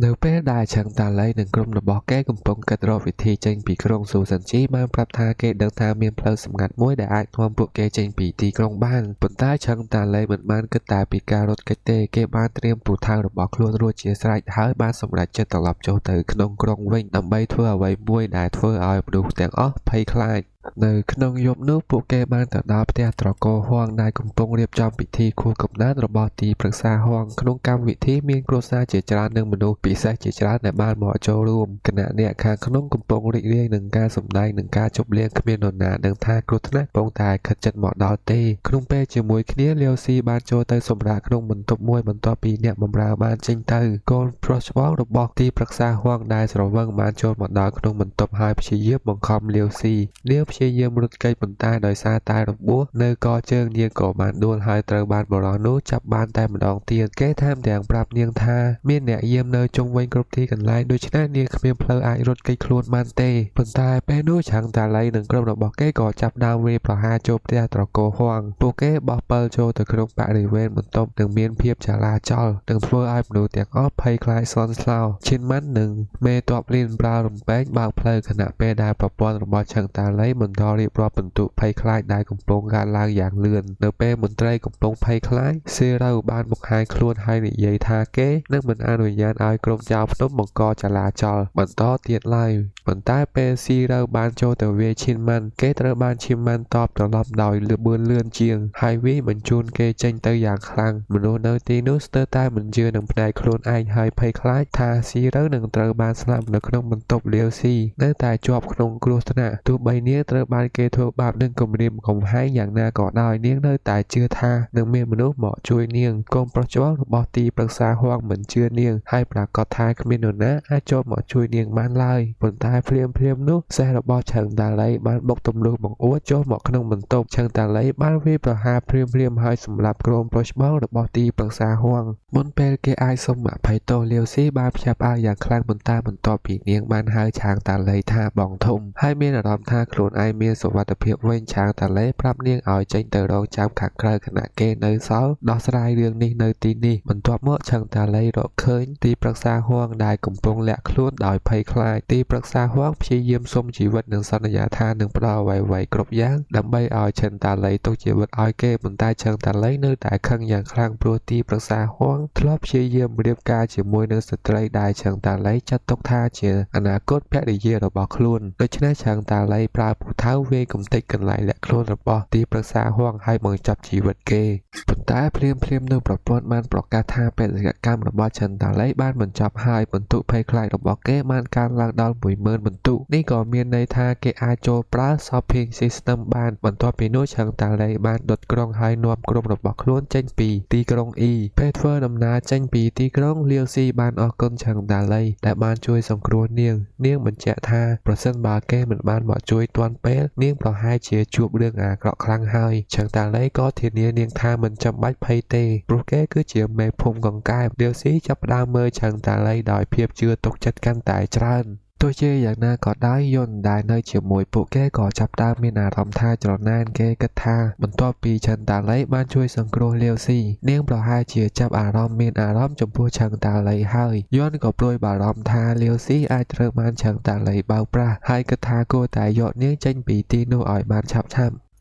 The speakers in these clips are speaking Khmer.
នៅពេលដែលឆឹងតាឡៃនិងក្រុមរបស់គេកំពុងកាត់រកវិធីចេញពីក្រុងស៊ូសាន់ជីបានប្រាប់ថាគេដឹងថាមានផ្លូវសម្ងាត់មួយដែលអាចនាំពួកគេចេញពីទីក្រុងបានប៉ុន្តែឆឹងតាឡៃមិនបានគិតតែពីការរត់គេចទេគេបានត្រៀមពូថៅរបស់ខ្លួនរួចជាស្រេចហើយបានសម្រេចចិត្តត្រឡប់ចូលទៅក្នុងក្រុងវិញដើម្បីធ្វើអ្វីមួយដែលធ្វើឲ្យមនុស្សទាំងអស់ភ័យខ្លាចនៅក្នុងយប់នោះពួកគេបានទៅដល់ផ្ទះត្រកូលហួងដែលកំពុងរៀបចំពិធីខួបកំណើតរបស់ទីប្រឹក្សាហួងក្នុងកម្មវិធីមានគ្រួសារជាច្រើននិងមនុស្សពិសេសជាច្រើនដែលបានមកចូលរួមគណៈអ្នកខាងក្នុងកំពុងរីករាយនឹងការសម្ដែងនិងការជប់លៀងគ្មាននរណាដឹងថាគ្រោះថ្នាក់កំពុងតែខិតជិតមកដល់ទេក្នុងពេលជាមួយគ្នាលាវស៊ីបានចូលទៅសម្រាកក្នុងបន្ទប់មួយបន្ទាប់ពីអ្នកបម្រើបានចេញទៅកូនប្រុសច្បងរបស់ទីប្រឹក្សាហួងដែលស្រវឹងបានចូលមកដល់ក្នុងបន្ទប់ហើយព្យាយាមបង្ខំលាវស៊ីនាងព្យាយាមរត់គេចប៉ុន្តែដោយសារតែរបួសនៅកជើងនាងក៏បានដួលហើយត្រូវបានបរិសុទ្ធនោះចាប់បានតែម្ដងទៀតគេថែមទាំងប្រាប់នាងថាមានអ្នកយាមនៅជុំវិញគ្រប់ទីកន្លែងដូច្នេះនាងគ្មានផ្លូវអាចរត់គេចខ្លួនបានទេប៉ុន្តែពេលនោះឆាំងតាឡៃនិងក្រុមរបស់គេក៏ចាប់ដើមវាយប្រហារចូលផ្ទះត្រកូលហួងពួកគេបោះពិលចូលទៅក្នុងបរិវេណបន្ទប់និងមានភាពចលាចលនិងធ្វើឲ្យមនុស្សទាំងអស់ភ័យខ្លាចស្លន់ស្លោឈិនម៉ាន់និងមេតបលៀនប្រើរំពេងបើកផ្លូវខណៈពេលដែលប្រព័ន្ធរបស់ឆាំងតាឡៃបន្តរៀបរាប់បន្ទុកភ័យខ្លាចដែលកំពុងកើនឡើងយ៉ាងលឿននៅពេលមន្ត្រីកំពុងភ័យខ្លាចសេរ៉ូបានបង្ហាញខ្លួនហើយនិយាយថាគេនឹងមិនអនុញ្ញាតឲ្យក្រុមចៅភ្នំបង្កចលាចលបន្តទៀតឡើយប៉ុន្តែពេលស៊ីរ៉ូបានចូលទៅវាយឈិនម៉ាន់គេត្រូវបានឈិនម៉ាន់តបត្រឡប់ដោយលឿនលឿនជាងហើយវាយបញ្ជូនគេចេញទៅយ៉ាងខ្លាំងមនុស្សនៅទីនោះស្ទើរតែមិនជឿនឹងផ្នែកខ្លួនឯងហើយភ័យខ្លាចថាស៊ីរ៉ូនឹងត្រូវបានស្លាប់នៅក្នុងបន្ទប់លាវស៊ីនៅតែជាប់ក្នុងគ្រោះថ្នាក់ទោះបីនាងត្រូវបានគេធ្វើបាបនឹងគំរាមកំហែងយ៉ាងណាក៏ដោយនាងនៅតែជឿថានឹងមានមនុស្សមកជួយនាងកូនប្រុសច្បងរបស់ទីប្រឹក្សាហួងមិនជឿនាងហើយប្រាកដថាគ្មាននរណាអាចចូលមកជួយនាងបានឡើយប៉ុន្តែភ្លាមនោះសេះរបស់ឆឹងតាឡៃបានបុកទម្លុះបង្អួតចូលមកក្នុងបន្ទប់ឆឹងតាឡៃបានវាយប្រហារភ្លាមហើយសម្លាប់ក្រុមប្រុសច្បងរបស់ទីប្រឹក្សាហួងមុនពេលគេអាចសុំអភ័យទោសលាវស៊ីបានភ្ញាក់ផ្អើលយ៉ាងខ្លាំងបន្ទាប់ពីនាងបានហៅឆាងតាឡៃថាបងធំហើយមានអារម្មណ៍ថាខ្លួនឯងមានសុវត្ថិភាពវិញឆាងតាឡៃប្រាប់នាងឲ្យចេញទៅរងចាំខាងក្រៅខណៈគេនៅសល់ដោះស្រាយរឿងនេះនៅទីនេះបន្ទាប់មកឆឹងតាឡៃរកឃើញទីប្រឹក្សាហួងដែលកំពុងលាក់ខ្លួនដោយភ័យខ្លាចទីប្រឹក្សាហួងព្យាយាមសុំជីវិតនិងសន្យាថានឹងផ្ដល់អ្វីៗគ្រប់យ៉ាងដើម្បីឲ្យឆឹងតាឡៃទុកជីវិតឲ្យគេប៉ុន្តែឆឹងតាឡៃនៅតែខឹងយ៉ាងខ្លាំងព្រោះទីប្រឹក្សាហួងធ្លាប់ព្យាយាមរៀបការជាមួយនឹងស្ត្រីដែលឆឹងតាឡៃចាត់ទុកថាជាអនាគតភរិយារបស់ខ្លួនដូច្នេះឆឹងតាឡៃប្រើពូថៅវាយកំទេចកន្លែងលាក់ខ្លួនរបស់ទីប្រឹក្សាហួងឲ្យបង្ចាប់ជីវិតគេប៉ុន្តែភ្លាមនៅប្រព័ន្ធបានប្រកាសថាបេសកកម្មរបស់ឆឹងតាឡៃបានបញ្ចប់ហើយបន្ទុកភ័យខ្លាចរបស់គេបានកើនឡើងដល់ 10000 បន្ទុកនេះក៏មានន័យថាគេអាចចូលប្រើ shopping system បានបន្ទាប់ពីនោះឆឹងតាឡៃបានដុតក្រុងហើយនាំក្រុមរបស់ខ្លួនចេញពីទីក្រុងអ៊ីពេលធ្វើដំណើរចេញពីទីក្រុងលាវស៊ីបានអរគុណឆឹងតាឡៃដែលបានជួយសង្គ្រោះនាងបញ្ជាក់ថាប្រសិនបើគេមិនបានមកជួយទាន់ពេលនាងប្រហែលជាជួបរឿងអាក្រក់ខ្លាំងហើយឆឹងតាឡៃក៏ធានានាងថាមិនចាំបាច់ភ័យទេព្រោះគេគឺជាមេភូមិកង្កែបលាវស៊ីចាប់ផ្ដើមមើលឆឹងតាឡៃដោយភាពជឿទុកចិត្តកាន់តែច្រើនទោះជាយ៉ាងណាក៏ដោយយន្តដែលនៅជាមួយពួកគេក៏ចាប់ផ្ដើមមានអារម្មណ៍ថាច្រណែនគេគិតថាបន្ទាប់ពីឆឹងតាឡៃបានជួយសង្គ្រោះលាវស៊ីនាងប្រហែលជាចាប់អារម្មណ៍មានអារម្មណ៍ចំពោះឆឹងតាឡៃហើយយន្តក៏ព្រួយបារម្ភថាលាវស៊ីអាចត្រូវបានឆឹងតាឡៃបោកប្រាស់ហើយគិតថាគួរតែយកនាងចេញពីទីនោះឲ្យបានឆាប់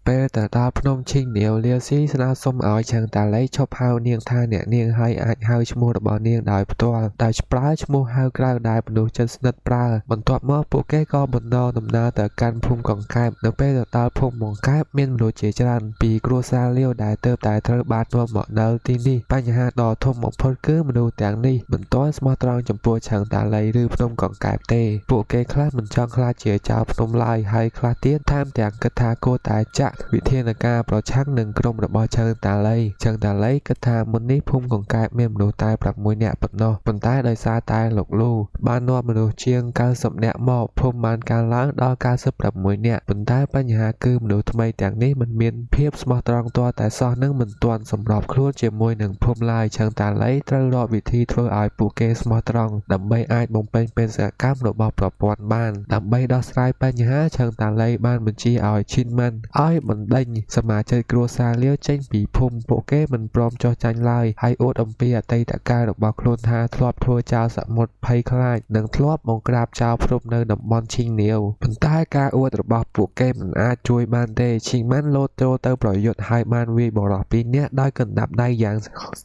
ពេលទៅដល់ភ្នំឈីងនាវលាវស៊ីស្នើសុំឲ្យឆឹងតាឡៃឈប់ហៅនាងថាអ្នកនាងហើយអាចហៅឈ្មោះរបស់នាងដោយផ្ទាល់ដោយប្រើឈ្មោះហៅក្រៅដែលមនុស្សជិតស្និទ្ធប្រើបន្ទាប់មកពួកគេក៏បន្តដំណើរទៅកាន់ភូមិកង្កែបនៅពេលទៅដល់ភូមិកង្កែបមានមនុស្សជាច្រើនពីគ្រួសារលាវដែលទើបតែត្រូវបាននាំមកដល់ទីនេះបញ្ហាដ៏ធំបំផុតគឺមនុស្សទាំងនេះមិនទាន់ស្មោះត្រង់ចំពោះឆឹងតាឡៃឬភ្នំកង្កែបទេពួកគេខ្លះមិនចង់ខ្លាចជាចៅភ្នំឡើយហើយខ្លះទៀតថែមទាំងគិតថាគួរតែចាក់វិធានការប្រឆាំងនឹងក្រុមរបស់ឆឹងតាឡៃគិតថាមុននេះភូមិកង្កែបមានមនុស្សតែ6នាក់ប៉ុណ្ណោះប៉ុន្តែដោយសារតែលោកលូបាននាំមនុស្សជាង90នាក់មកភូមិបានកើនឡើងដល់96នាក់ប៉ុន្តែបញ្ហាគឺមនុស្សថ្មីទាំងនេះមិនមានភាពស្មោះត្រង់ទាល់តែសោះនឹងមិនទាន់សម្របខ្លួនជាមួយនឹងភូមិឡើយឆឹងតាឡៃត្រូវរកវិធីធ្វើឲ្យពួកគេស្មោះត្រង់ដើម្បីអាចបំពេញបេសកកម្មរបស់ប្រព័ន្ធបានដើម្បីដោះស្រាយបញ្ហាឆឹងតាឡៃបានបញ្ជាឲ្យឈិនម៉ាន់ឲ្យ មិនដេញសមាជិកគ្រួសារលាវចេញពីភូមិពួកគេមិនព្រមចោះចាញ់ឡើយហើយអួតអំពីអតីតកាលរបស់ខ្លួនថាធ្លាប់ធ្វើចោលសមុទ្រភ័យខ្លាចនិងធ្លាប់បង្ក្រាបចោលភពនៅតំបន់ឈីងនាវប៉ុន្តែការអួតរបស់ពួកគេមិនអាចជួយបានទេឈីងម៉ាន់លោតចូលទៅប្រយុទ្ធហើយបានវាយបរិសុទ្ធពីរនាក់ដោយកណ្ដាប់ដៃយ៉ាង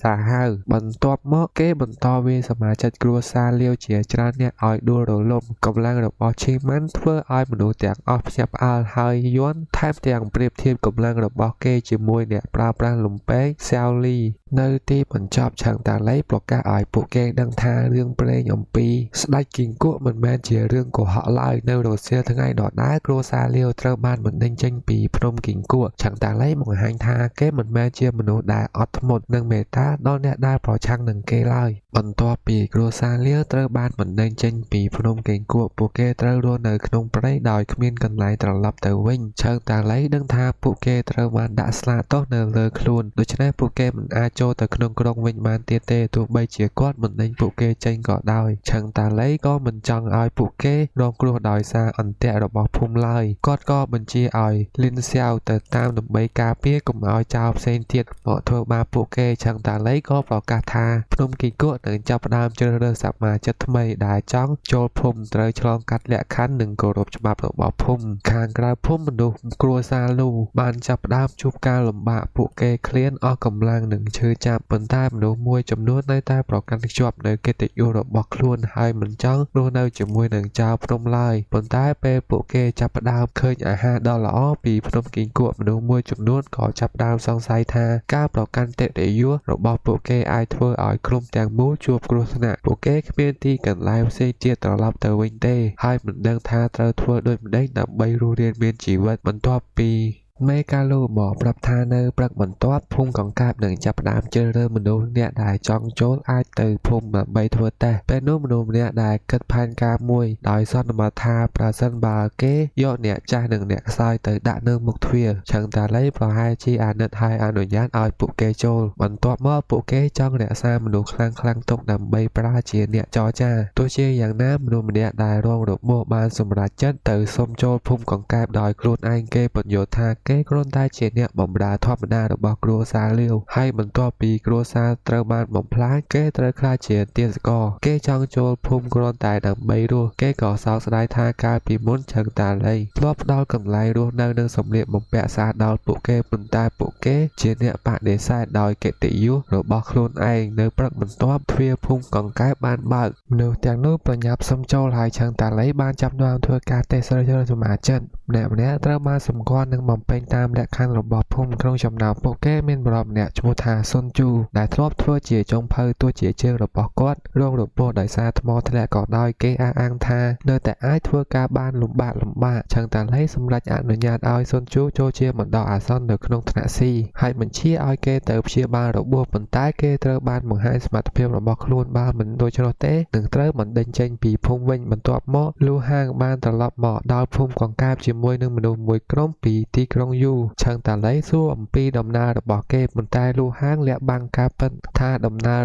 សាហាវបន្ទាប់មកគេបន្តវាយសមាជិកគ្រួសារលាវជាច្រើនអ្នកឲ្យដួលរលំកម្លាំងរបស់ឈីងម៉ាន់ធ្វើឲ្យមនុស្សទាំងអស់ភ្ញាក់ផ្អើលហើយយន់ថែមទាំងប្រៀបធៀបកម្លាំងរបស់គេជាមួយអ្នកប្រើប្រាស់លំពេងសាវលីនៅទីបញ្ចប់ឆឹងតាឡៃប្រកាសឲ្យពួកគេដឹងថារឿងព្រេងអំពីស្ដេចគីងគក់មិនមែនជារឿងកុហកឡើយនៅរសៀលថ្ងៃដដែលគ្រួសារលាវត្រូវបានបណ្ដេញចេញពីភ្នំគីងគក់ឆឹងតាឡៃបង្ហាញថាគេមិនមែនជាមនុស្សដែលអត់ធ្មត់និងមេត្តាដល់អ្នកដែលប្រឆាំងនឹងគេឡើយបន្ទាប់ពីគ្រួសារលាវត្រូវបានបណ្ដេញចេញពីភ្នំគីងគក់ពួកគេត្រូវរស់នៅក្នុងព្រៃដោយគ្មានកន្លែងត្រឡប់ទៅវិញឆឹងតាឡៃដឹងថាពួកគេត្រូវបានដាក់ស្លាកទោសនៅលើខ្លួនដូច្នេះពួកគេមិនអាចចូលទៅក្នុងក្រុងវិញបានទៀតទេទោះបីជាគាត់បណ្ដេញពួកគេចេញក៏ដោយឆឹងតាឡៃក៏មិនចង់ឲ្យពួកគេរងគ្រោះដោយសារអន្ទាក់របស់ភូមិឡើយគាត់ក៏បញ្ជាឲ្យលីនសៀវទៅតាមដើម្បីការពារកុំឲ្យចៅផ្សេងទៀតមកធ្វើបាបពួកគេឆឹងតាឡៃក៏ប្រកាសថាភ្នំគីគក់នឹងចាប់ផ្ដើមជ្រើសរើសសមាជិកថ្មីដែលចង់ចូលភូមិត្រូវឆ្លងកាត់លក្ខខណ្ឌនិងគោរពច្បាប់របស់ភូមិខាងក្រៅភូមិមនុស្សគ្រួសារលូបានចាប់ផ្ដើមជួបការលំបាកពួកគេឃ្លានអស់កម្លាំងនិងឈឺចាប់ប៉ុន្តែមនុស្សមួយចំនួននៅតែប្រកាន់ខ្ជាប់នូវកិត្តិយសរបស់ខ្លួនហើយមិនចង់រស់នៅជាមួយនឹងចៅភ្នំឡើយប៉ុន្តែពេលពួកគេចាប់ផ្ដើមឃើញអាហារដ៏ល្អពីភ្នំគីងគក់មនុស្សមួយចំនួនក៏ចាប់ផ្ដើមសង្ស័យថាការប្រកាន់កិត្តិយសរបស់ពួកគេអាចធ្វើឲ្យក្រុមទាំងមូលជួបគ្រោះថ្នាក់ពួកគេគ្មានទីកន្លែងផ្សេងទៀតត្រឡប់ទៅវិញទេហើយមិនដឹងថាត្រូវធ្វើដូចម្តេចដើម្បីរស់រានមានជីវិតបន្ទាប់ពីមេកាលូមកប្រាប់ថានៅព្រឹកបន្ទាប់ភូមិកង្កាបនឹងចាប់ផ្ដើមជ្រើសរើសមនុស្សអ្នកដែលចង់ចូលអាចទៅភូមិដើម្បីធ្វើតេស្តពេលនោះមនុស្សម្នាក់ដែលគិតផែនការមួយដោយសន្មតថាប្រសិនបើគេយកអ្នកចាស់និងអ្នកខ្សោយទៅដាក់នៅមុខទ្វារឆឹងតាឡៃប្រហែលជាអាណិតហើយអនុញ្ញាតឲ្យពួកគេចូលបន្ទាប់មកពួកគេចង់រក្សាមនុស្សខ្លាំងទុកដើម្បីប្រើជាអ្នកចរចាទោះជាយ៉ាងណាមនុស្សម្នាក់ដែលរងរបួសបានសម្រេចចិត្តទៅសុំចូលភូមិកង្កែបដោយខ្លួនឯងគេបញ្យល់ថាគេគ្រាន់តែជាអ្នកបម្រើធម្មតារបស់គ្រួសារលាវហើយបន្ទាប់ពីគ្រួសារត្រូវបានបំផ្លាញគេត្រូវក្លាយជាទាសករគេចង់ចូលភូមិគ្រាន់តែដើម្បីរស់គេក៏សោកស្ដាយថាកាលពីមុនឆឹងតាឡៃធ្លាប់ផ្ដល់កន្លែងរស់នៅនិងសម្លៀកបំពាក់ស្អាតដល់ពួកគេប៉ុន្តែពួកគេជាអ្នកបដិសេធដោយកិត្តិយសរបស់ខ្លួនឯងនៅព្រឹកបន្ទាប់ទ្វារភូមិកង្កែបបានបើកមនុស្សទាំងនោះប្រញាប់សុំចូលហើយឆឹងតាឡៃបានចាប់ផ្ដើមធ្វើការតេស្តជ្រើសរើសសមាជិកម្នាក់ត្រូវបានសម្គាល់និងបំពេញតាមលក្ខខណ្ឌរបស់ភូមិក្នុងចំណោមពួកគេមានបរិបម្នាក់ឈ្មោះថាសុនជូដែលធ្លាប់ធ្វើជាចុងភៅទោះជាជើងរបស់គាត់រងរបួសដោយសារថ្មធ្លាក់ក៏ដោយគេអះអាងថានៅតែអាចធ្វើការបានលំបាកឆឹងតាឡៃសម្រេចអនុញ្ញាតឲ្យសុនជូចូលជាបណ្ដោះអាសន្ននៅក្នុងថ្នាក់ស៊ីហើយបញ្ជាឲ្យគេទៅព្យាបាលរបួសប៉ុន្តែគេត្រូវបានបង្ហាញសមត្ថភាពរបស់ខ្លួនបើមិនដូច្នោះទេនឹងត្រូវបណ្ដេញចេញពីភូមិវិញបន្ទាប់មកលូហាងបានត្រឡប់មកដល់ភូមិកង្កែបជាមួយនឹងមនុស្សមួយក្រុមពីទីក្រុងយូឆឹងតាឡៃសួរអំពីដំណើររបស់គេប៉ុន្តែលូហាងលាក់បាំងការពិតថាដំណើរ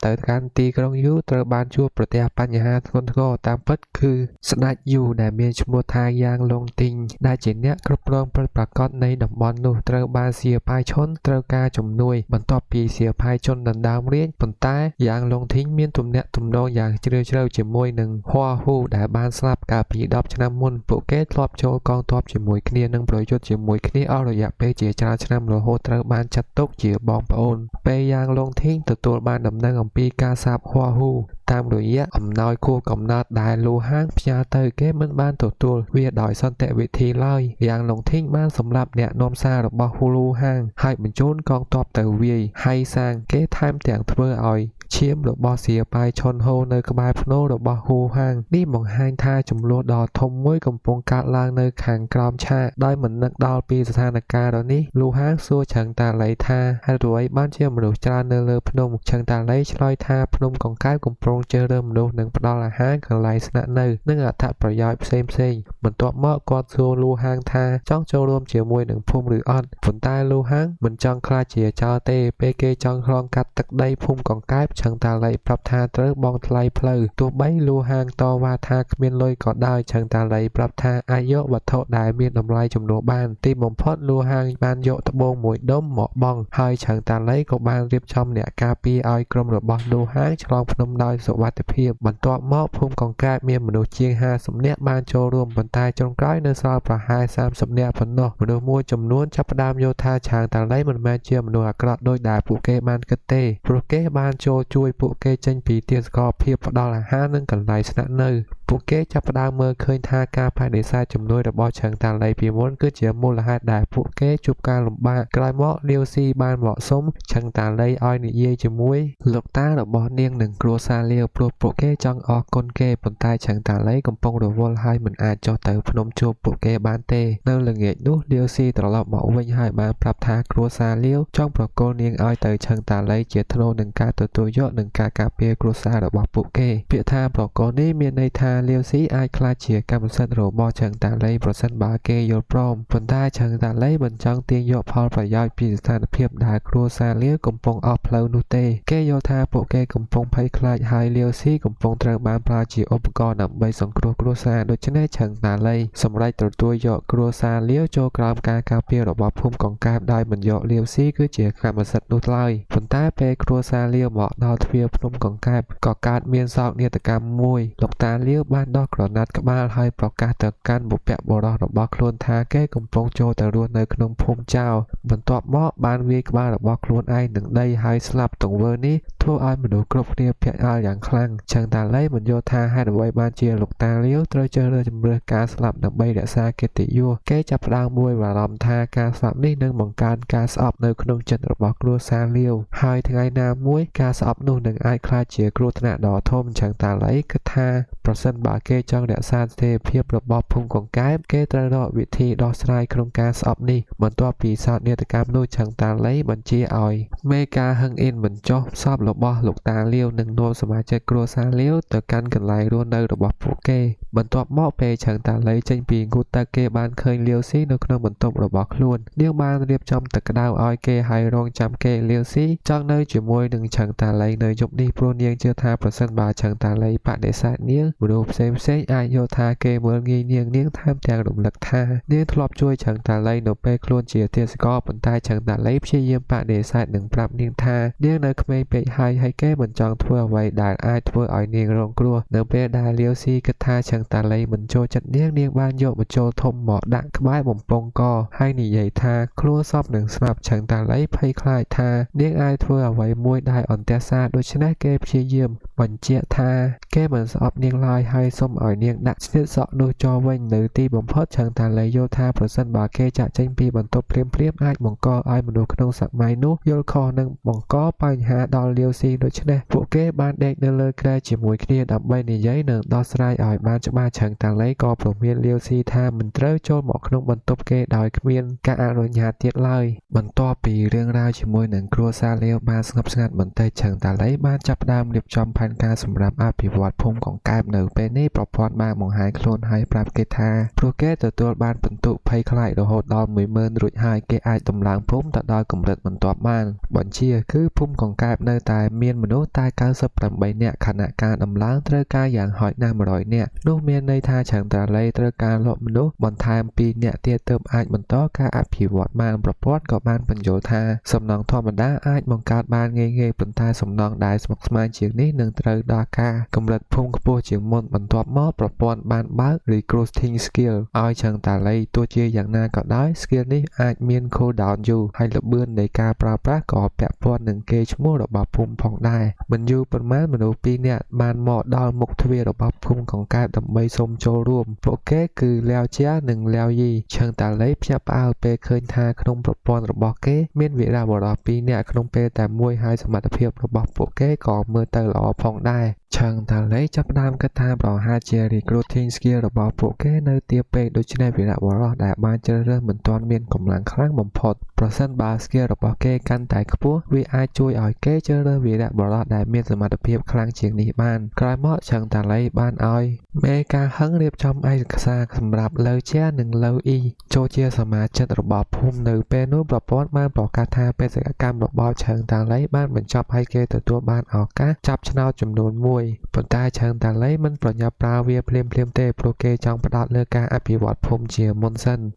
ទៅកាន់ទីក្រុងយូត្រូវបានជួបប្រទះបញ្ហាធ្ងន់ធ្ងរតាមពិតគឺស្ដេចយូដែលមានឈ្មោះថាយ៉ាងឡុងទីងដែលជាអ្នកគ្រប់គ្រងពិតប្រាកដនៃតំបន់នោះត្រូវបានសៀផាយឈុនត្រូវការជំនួយបន្ទាប់ពីសៀផាយឈុនដណ្ដើមរាជ្យប៉ុន្តែយ៉ាងឡុងទីងមានទំនាក់ទំនងយ៉ាងជ្រាលជ្រៅជាមួយនឹងហួហ៊ូដែលបានស្លាប់កាលពី10ឆ្នាំមុនពួកគេធ្លាប់ចូលកងទ័ពជាមួយគ្នានិងប្រយុទ្ធជាមួយគ្នាអស់រយៈពេលជាច្រើនឆ្នាំរហូតត្រូវបានចាត់ទុកជាបងប្អូនពេលយ៉ាងឡុងធីងទទួលបានដំណឹងអំពីការសាបហួហ៊ូតាមរយៈអំណោយគួរកំណត់ដែលលូហាងផ្ញើទៅគេមិនបានទទួលវាដោយសន្តិវិធីឡើយយ៉ាងឡុងធីងបានសម្លាប់អ្នកនាំសាររបស់ហ៊ូលូហាងហើយបញ្ជូនកងទ័ពទៅវាយហៃសាងគេថែមទាំងធ្វើឲ្យឈាមរបស់សៀប៉ៃឈុនហូនៅក្បែរភ្នូររបស់ហ៊ូហាងនេះបង្ហាញថាចំនួនដ៏ធំមួយកំពុងកើតឡើងនៅខាងក្រោមឆាកដោយមិននឹកដល់ពីស្ថានភាពនេះលូហាងសួរឆឹងតាឡៃថាហេតុអ្វីបានជាមនុស្សច្រើននៅលើភ្នំឆឹងតាឡៃឆ្លើយថាភ្នំកង្កែបកំពុងជ្រើសរើសមនុស្សនិងផ្ដល់អាហារកន្លែងស្នាក់នៅនិងអត្ថប្រយោជន៍ផ្សេងបន្ទាប់មកគាត់សួរលូហាងថាចង់ចូលរួមជាមួយនឹងភូមិឬអត់ប៉ុន្តែលូហាងមិនចង់ខ្លាចជាចោរទេពេលគេចង់ឆ្លងកាត់ទឹកដីភូមិកង្កែប ឆឹងតាឡៃប្រាប់ថាត្រូវបងថ្លៃផ្លូវទោះបីលួហាងតវ៉ាថាគ្មានលុយក៏ដោយឆឹងតាឡៃប្រាប់ថាអាចយកវត្ថុដែលមានតម្លៃចំនួនបានទីបំផុតលួហាងបានយកត្បូងមួយដុំមកបង់ហើយឆឹងតាឡៃក៏បានរៀបចំអ្នកការពារឲ្យក្រុមរបស់លួហាងឆ្លងភ្នំដោយសុវត្ថិភាពបន្ទាប់មកភូមិកង្កែបមានមនុស្សជាង50នាក់បានចូលរួមប៉ុន្តែចុងក្រោយនៅសល់ប្រហែល30នាក់ប៉ុណ្ណោះមនុស្សមួយចំនួនចាប់ផ្ដើមយល់ថាឆាងតាឡៃមិនមែនជាមនុស្សអាក្រក់ដោយដែលពួកគេបានគិតទេព្រោះគេបានចូលជួយពួកគេចេញពីទានសកលភាពផ្ដល់អាហារនិងកន្លែងស្នាក់នៅពួកគេចាប់ផ្ដើមមើលឃើញថាការបដិសេធជំនួយរបស់ឆឹងតាឡៃពីមុនគឺជាមូលហេតុដែលពួកគេជួបការលំបាកក្រោយមកលាវស៊ីបានមកសុំឆឹងតាឡៃឲ្យនិយាយជាមួយលោកតារបស់នាងនិងគ្រួសារលាវព្រោះពួកគេចង់អរគុណគេប៉ុន្តែឆឹងតាឡៃកំពុងរវល់ហើយមិនអាចចុះទៅភ្នំជួបពួកគេបានទេនៅល្ងាចនោះលាវស៊ីត្រឡប់មកវិញហើយបានប្រាប់ថាគ្រួសារលាវចង់ប្រគល់នាងឲ្យទៅឆឹងតាឡៃជាថ្នូរនឹងការទទួលយកនិងការការពារគ្រួសាររបស់ពួកគេពាក្យថាប្រគល់នេះមានន័យថាលាវស៊ីអាចក្លាយជាកម្មសិទ្ធិរបស់ឆឹងតាឡៃប្រសិនបើគេយល់ព្រមប៉ុន្តែឆឹងតាឡៃមិនចង់ទាញយកផលប្រយោជន៍ពីស្ថានភាពដែលគ្រួសារលាវកំពុងអស់ផ្លូវនោះទេគេយល់ថាពួកគេកំពុងភ័យខ្លាចហើយលាវស៊ីកំពុងត្រូវបានប្រើជាឧបករណ៍ដើម្បីសង្គ្រោះគ្រួសារដូច្នេះឆឹងតាឡៃសម្រេចទទួលយកគ្រួសារលាវចូលក្រោមការការពាររបស់ភូមិកង្កែបដោយមិនយកលាវស៊ីគឺជាកម្មសិទ្ធិនោះឡើយប៉ុន្តែពេលគ្រួសារលាវមកដល់ទ្វារភ្នំកង្កែបក៏កើតមានសោកនាដកម្មមួយលោកតាលាវបានដោះក្រណាត់ក្បាលហើយប្រកាសទៅកាន់បុព្វបុរសរបស់ខ្លួនថាគេកំពុងចូលទៅរស់នៅក្នុងភូមិចោលបន្ទាប់មកបានវាយក្បាលរបស់ខ្លួនឯងនឹងដីហើយស្លាប់ទង្វើនេះធ្វើឲ្យមនុស្សគ្រប់គ្នាភ្ញាក់ផ្អើលយ៉ាងខ្លាំងឆឹងតាឡៃមិនយល់ថាហេតុអ្វីបានជាលោកតាលាវត្រូវជ្រើសរើសជំរឿសការស្លាប់ដើម្បីរក្សាកិត្តិយសគេចាប់ផ្ដើមមួយបារម្ភថាការស្លាប់នេះនឹងបង្កើនការស្អប់នៅក្នុងចិត្តរបស់គ្រួសារលាវហើយថ្ងៃណាមួយការស្អប់នោះនឹងអាចក្លាយជាគ្រោះថ្នាក់ដ៏ធំឆឹងតាឡៃគិតថាប្រសិនបើគេចង់រក្សាស្ថិរភាពរបស់ភូមិកង្កែបគេត្រូវរកវិធីដោះស្រាយក្នុងការស្អប់នេះបន្ទាប់ពីសោកនាដកម្មនោះឆឹងតាឡៃបញ្ជាឲ្យមេការហឹងអ៊ីនបញ្ចុះសពរបស់លោកតាលាវនិងនាំសមាជិកគ្រួសារលាវទៅកាន់កន្លែងរស់នៅរបស់ពួកគេបន្ទាប់មកពេលឆឹងតាឡៃចេញពីងូតទឹកគេបានឃើញលាវស៊ីនៅក្នុងបន្ទប់របស់ខ្លួននាងបានរៀបចំទឹកក្តៅឲ្យគេហើយរងចាំគេលាវស៊ីចង់នៅជាមួយនឹងឆឹងតាឡៃនៅយប់នេះព្រោះនាងជឿថាប្រសិនបើឆឹងតាឡៃបដិសេធនាងមនុស្សផ្សេងអាចយល់ថាគេមើលងាយនាងថែមទាំងរំលឹកថានាងធ្លាប់ជួយឆឹងតាឡៃនៅពេលខ្លួនជាទាសករប៉ុន្តែឆឹងតាឡៃព្យាយាមបដិសេធនិងប្រាប់នាងថានាងនៅក្មេងពេកហើយគេមិនចង់ធ្វើអ្វីដែលអាចធ្វើឲ្យនាងរងគ្រោះនៅពេលដែលលាវស៊ីគិតថាឆឹងតាឡៃមិនចូលចិត្តនាងបានយកបញ្ចូលធំមកដាក់ក្បែរបំពង់កហើយនិយាយថាខ្លួនសពនឹងស្លាប់ឆឹងតាឡៃភ័យខ្លាចថានាងអាចធ្វើអ្វីមួយដែលអន្ទះសារដូច្នេះគេព្យាយាមបញ្ជាក់ថាគេមិនស្អប់នាងឡើយហើយសុំឲ្យនាងដាក់ស្នៀតសក់នោះចោលវិញនៅទីបំផុតឆឹងតាឡៃយល់ថាប្រសិនបើគេចាក់ចេញពីបន្ទប់ភ្លាមអាចបង្កឲ្យមនុស្សក្នុងសម័យនោះយល់ខុសនិងបង្កបញ្ហាដល់លាវស៊ីដូច្នេះពួកគេបានដេកនៅលើគ្រែជាមួយគ្នាដើម្បីនិយាយនិងដោះស្រាយឲ្យបានច្បាស់ឆឹងតាឡៃក៏ព្រមានលាវស៊ីថាមិនត្រូវចូលមកក្នុងបន្ទប់គេដោយគ្មានការអនុញ្ញាតទៀតឡើយបន្ទាប់ពីរឿងរ៉ាវជាមួយនឹងគ្រួសារលាវបានស្ងប់ស្ងាត់បន្តិចឆឹងតាឡៃបានចាប់ផ្ដើមរៀបចំផែនការសម្រាប់អភិវឌ្ឍភូមិកង្កែបនៅពេលនេះប្រព័ន្ធបានបង្ហាញខ្លួនហើយប្រាប់គេថាព្រោះគេទទួលបានពិន្ទុភ័យខ្លាចរហូតដល់ 10000 រួចហើយគេអាចដំឡើងភូមិទៅដល់កម្រិតបន្ទាប់បានបញ្ជាគឺភូមិកង្កែបនៅតែមានមនុស្សតែ98នាក់ខណៈការដំឡើងត្រូវការយ៉ាងហោចណាស់100នាក់នោះមានន័យថាឆឹងតាឡៃត្រូវការលក់មនុស្សបន្ថែម2នាក់ទៀតទើបអាចបន្តការអភិវឌ្ឍបានប្រព័ន្ធក៏បានបញ្យល់ថាសំណង់ធម្មតាអាចបង្កើតបានងាយប៉ុន្តែសំណង់ដែលស្មុគស្មាញជាងនេះនឹងត្រូវដល់ការកម្រិតភូមិខ្ពស់ជាងមុនបន្ទាប់មកប្រព័ន្ធបានបើក recruiting skill ឲ្យឆឹងតាឡៃទោះជាយ៉ាងណាក៏ដោយ skill នេះអាចមាន cooldown យូរហើយល្បឿននៃការប្រើប្រាស់ក៏ពាក់ព័ន្ធនឹងកេរ្តិ៍ឈ្មោះរបស់ភូមិផងដែរមិនយូរប៉ុន្មានមនុស្ស2នាក់បានមកដល់មុខទ្វាររបស់ភូមិកង្កែបដើម្បីសូមចូលរួមពួកគេគឺលាវជានិងលាវយីឆឹងតាឡៃភ្ញាក់ផ្អើលពេលឃើញថាក្នុងប្រព័ន្ធរបស់គេមានវីរបុរស2នាក់ក្នុងពេលតែមួយហើយសមត្ថភាពរបស់ពួកគេក៏មើលទៅល្អផងដែរ ឆឹងតាឡេចាប់ផ្ដើមគិតថាប្រហែលជា recruiting skill របស់ពួកគេនៅទាបពេកដូច្នេះវីរបុរសដែលបានជ្រើសរើសមិនទាន់មានកម្លាំងខ្លាំងបំផុតប្រសិនបើ skill របស់គេកាន់តែខ្ពស់វាអាចជួយឲ្យគេជ្រើសរើសវីរបុរសដែលមានសមត្ថភាពខ្លាំងជាងនេះបានក្រោយមកឆឹងតាឡេបានឲ្យមេការហឹងរៀបចំឯកសារសម្រាប់លើជានិងលើអ៊ីចូលជាសមាជិករបស់ភូមិនៅពេលនោះប្រព័ន្ធបានប្រកាសថាបេសកកម្មរបស់ឆឹងតាឡេបានបញ្ចប់ហើយគេទទួលបានឱកាសចាប់ឆ្នោតចំនួន1ប៉ុន្តែឆឹងតាឡេមិនប្រញាប់ប្រើវាភ្លាមទេព្រោះគេចង់ផ្ដោតលើការអភិវឌ្ឍភូមិជាមុនសិន